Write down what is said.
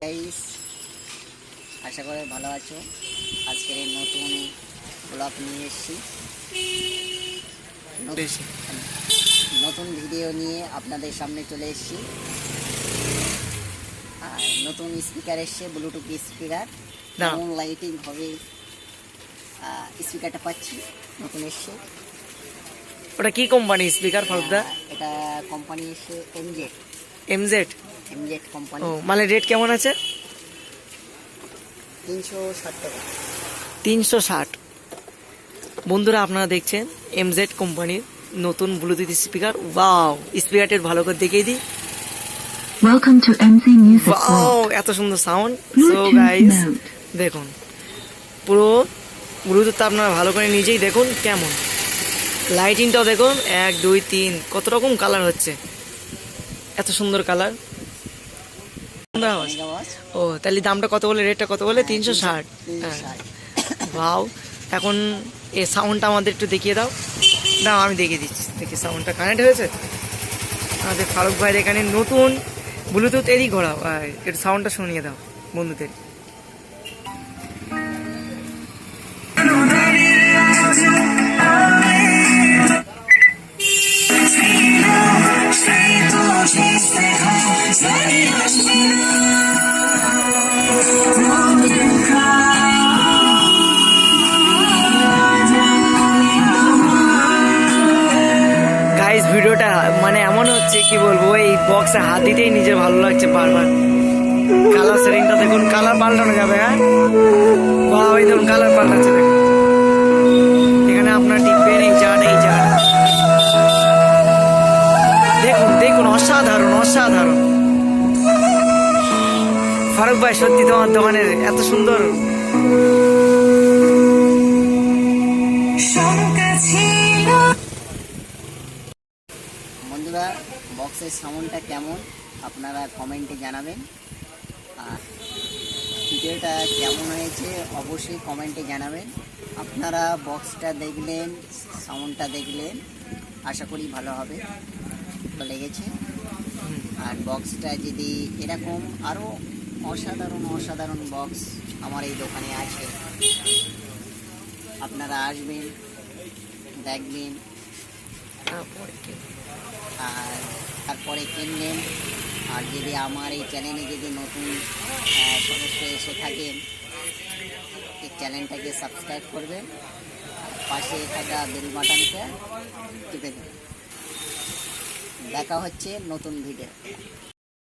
Guys, আশা করি ভালো আছো। আজকের এই নতুন ব্লগ নিয়ে এসেছি, নতুন ভিডিও নিয়ে আপনাদের সামনে চলে এসেছি। আর নতুন স্পিকার এসছে, ব্লুটুথ স্পিকার, কেমন লাইটিং হবে স্পিকারটা পাচ্ছি, নতুন এসছে। ওটা কি কোম্পানি স্পিকার ফারুকদা? এটা কোম্পানি এসছে এমজেড কোম্পানি। ও, মানে রেট কেমন আছে? 360 টাকা। 360। বন্ধুরা, আপনারা দেখছেন এমজেড কোম্পানির নতুন ব্লুটুথ স্পিকার। ওয়াও, স্পিকারটা ভালো করে দেখিয়ে দিই। Welcome to MZ Music wow, World. এত সুন্দর sound. So Bluetooth guys, mode. দেখুন পুরো ব্লুটুথটা আপনারা ভালো করে নিজেই দেখুন কেমন। লাইটিংটাও দেখুন, 1 2 3 কত রকম কালার হচ্ছে, এত সুন্দর কালার। ও, তাহলে দামটা কত বলে, রেটটা কত বলে? 360। হ্যাঁ, ভাও। এখন এই সাউন্ডটা আমাদের একটু দেখিয়ে দাও। দাও, আমি দেখিয়ে দিচ্ছি। দেখি সাউন্ডটা কানেক্ট হয়েছে। আমাদের ফারুক ভাইয়ের এখানে নতুন ব্লুটুথ এরই ঘোরাও, একটু সাউন্ডটা শুনিয়ে দাও বন্ধুদের। গাইস, ভিডিওটা মানে এমন হচ্ছে, কি বলবো, এই বক্সে হাত দিতেই নিজের ভালো লাগছে বারবার। কালার সেটিংটা দেখুন, কালার পাল্টানো যাবে। হ্যাঁ, বাহ, এই দেখুন কালার পাল্টাচ্ছে। দেখুন এখানে আপনার টিপবেন, এই চার্ট। দেখুন দেখুন, অসাধারণ অসাধারণ। ফারুক ভাই, সত্যি তোমার দোকানের এত সুন্দর। বন্ধুরা, বক্সের সাউন্ডটা কেমন আপনারা কমেন্টে জানাবেন। আর ভিডিওটা কেমন হয়েছে অবশ্যই কমেন্টে জানাবেন। আপনারা বক্সটা দেখলেন, সাউন্ডটা দেখলেন, আশা করি ভালো হবে, ভালো লেগেছে। আর বক্সটা যদি এরকম আরও অসাধারণ বক্স আমার এই দোকানে আছে, আপনারা আসবেন, দেখবেন, আর তারপরে কিনলেন। আর যদি আমার এই চ্যানেলে যদি নতুন সদস্য এসে থাকেন, এই চ্যানেলটাকে সাবস্ক্রাইব করবেন, আর পাশে থাকা বেল বাটনটা টিপে দেবেন। দেখা হচ্ছে নতুন ভিডিও।